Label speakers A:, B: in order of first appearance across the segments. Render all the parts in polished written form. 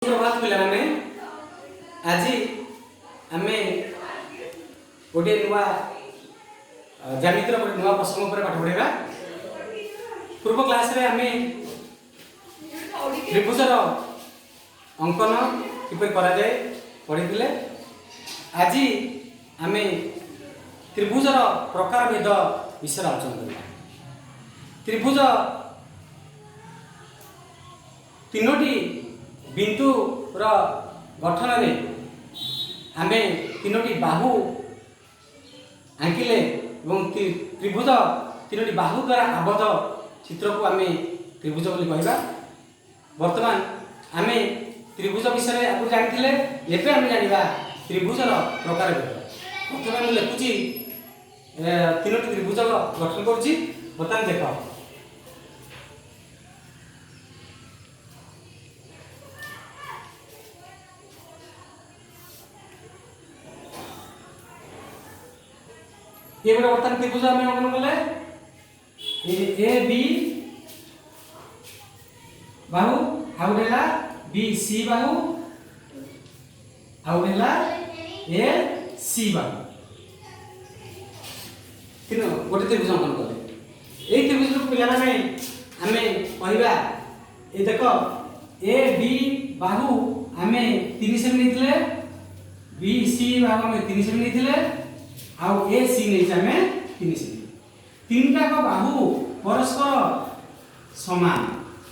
A: प्रभात पिलाने आज आम गोटे नुआ ज्यामितिर गोटे नुआ प्रसंग पर पाठ पढ़ा। पूर्व क्लास रे आम त्रिभुजर अंकन किपर करा जाए पढ़ी। आज आम त्रिभुजर प्रकार भेद विषय आलोचना करबा। त्रिभुज तीनोटी बिंदुर गठन में आम तीनोटी बाहु आंकिले त्रिभुज तीनोटी बाहु द्वारा आबद्ध चित्र को आम त्रिभुज बोली कहबा। वर्तमान आम त्रिभुज विषय आपको जानी एवं आम जाना त्रिभुजर प्रकार भेद। प्रथम मुझे लिखुची तीनोटी त्रिभुज गठन करुच्ची। बर्तमान देख ये गोटे बर्तमान त्रिभुज आम अंकन कले ए बी बाहु आउ है बी सी बाहु आउ है ए सी बाहु तीन गोटे त्रिभुज अंकन कले। यही त्रिभुज को पिला आम कहवा ये देख ए बी बाहु आम 3 सेमी नहीं बी सी बाहु आम 3 सेमी नहीं आउ ए सी नहीं आम 3 सेमी। तीनटा को बाहु परस्पर समान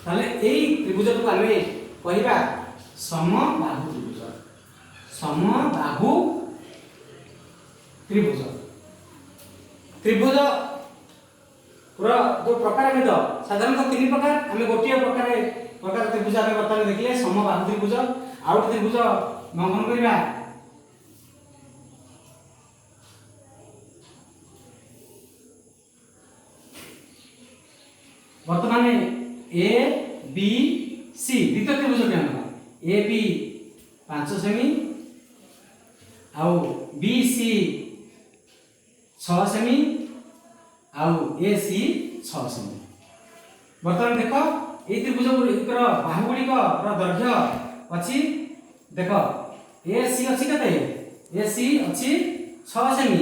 A: ताले एई त्रिभुज को आम कहवा समबाहु त्रिभुज। समबाहु त्रिभुज त्रिभुज जो प्रकार भेद साधारणतः 3 प्रकार। आम गोटे प्रकार त्रिभुज आम बर्तमान देखिए समबाहु त्रिभुज। आउ त्रिभुज अंकन करवा वर्तमान ए बी सी द्वितीय त्रिभुज ए बी 5 सेमी आउ बी सी 6 सेमी आउ ए सी 6 सेमी। वर्तमान देख ये त्रिभुज गुड़िकर बाहु गुड़िक दैर्घ्य अच्छी देख ए सी अच्छी केते ए सी अच्छी 6 सेमी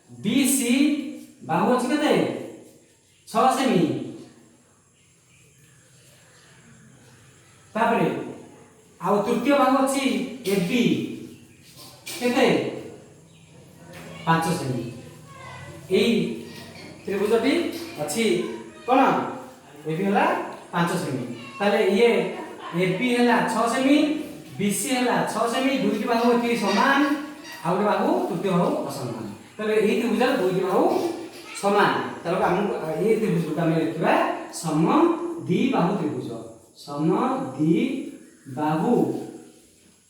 A: बी सी बाहु अच्छी केते 6 सेमी तापरे आउ तृतीय बाहु अच्छी ए बी केते 5 सेमी। एई त्रिभुजटी अच्छी कौन ए बी है 5 सेमी ताले ये ए बी है 6 सेमी बी सी है 6 सेमी दुईटी बाहु एति समान आउ बाहु तृतीय बाहु असमान ताले एई त्रिभुजर दुईटी बाहु समान ताले हम ए त्रिभुज को हम लिखिबा समद्विबाहु त्रिभुज। समद्विबाहु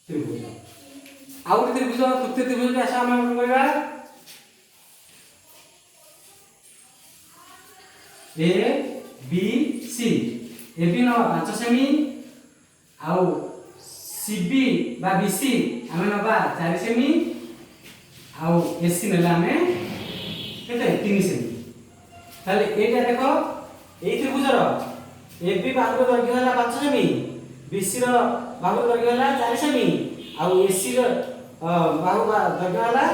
A: त्रिभुज आउ त्रिभुज तृतीय त्रिभुज आशा हम करबा A B C A B नवा 5 सेमी आउ सी बी बा बी सी आमे नवा 4 सेमी आउ ए सी नेला आमे केते 3 सेमी। ताले एटा देखो एई त्रिभुजर ए बी बाहुर दैर्घ्य है 5 सेमी बी सी रो बाहुर दैर्घ्य है 4 सेमी आउ ए सी रो बाहु दैर्घ्य है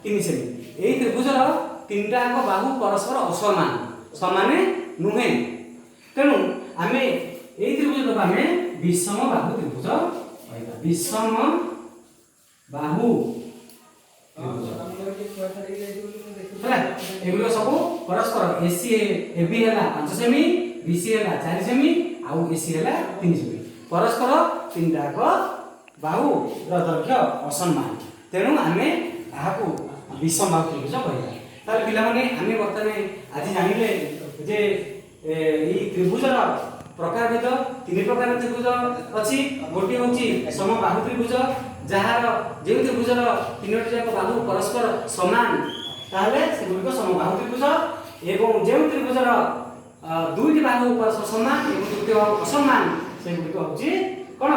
A: 3 सेमी। एई त्रिभुजर तीनटा को बाहु परस्पर असमान समाने नुहे तेणु आम यही त्रिभुज को आम विषम बाहु त्रिभुज कहबा। विषम बाहु एगुलो सब परस्पर एसी ए बी है 5 सेमी बी सी है 4 सेमी आउ ए सी है 3 सेमी परस्पर तीनटा को बाहु दैर्घ्य असमान तेणु आम ताहाको विषम बाहु त्रिभुज कहबा। ताले पिला माने आमे बर्तमान आज जानिले जे ई त्रिभुजर प्रकार भेद 3 प्रकार त्रिभुज अछि। गोटे होची समबाहु त्रिभुज जहार जे त्रिभुजर तीनोटी जाक बाहु परस्पर समान ताले से गुडिक समबाहु त्रिभुज एवं जे त्रिभुजर दुईटी बाहु परस्पर समान एवं तृतीय बाहु असमान से गुडिक होची कोन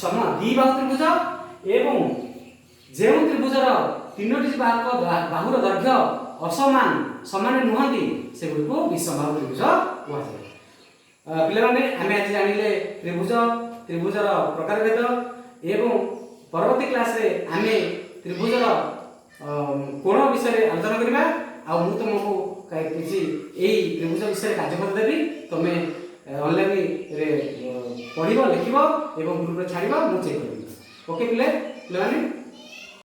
A: समद्विबाहु त्रिभुज एवं जे त्रिभुजर तीनोटी बाहुर दैर्घ्य असमान समान नुहति से गुडिक विषम बाहु त्रिभुज कहते। पिला माने आमे आज जानिले त्रिभुज त्रिभुजर प्रकारभेद एवं परवर्ती क्लास रे आमे त्रिभुजर कोण विषय आलोचना करबा आ मु तुमको किसी एई त्रिभुज विषय कार्य देबी तमे ऑनलाइन रे पढ़िबो लिखिबो एवं ग्रुप रे छाड़िबो मु चेक करबी ओके पिले माने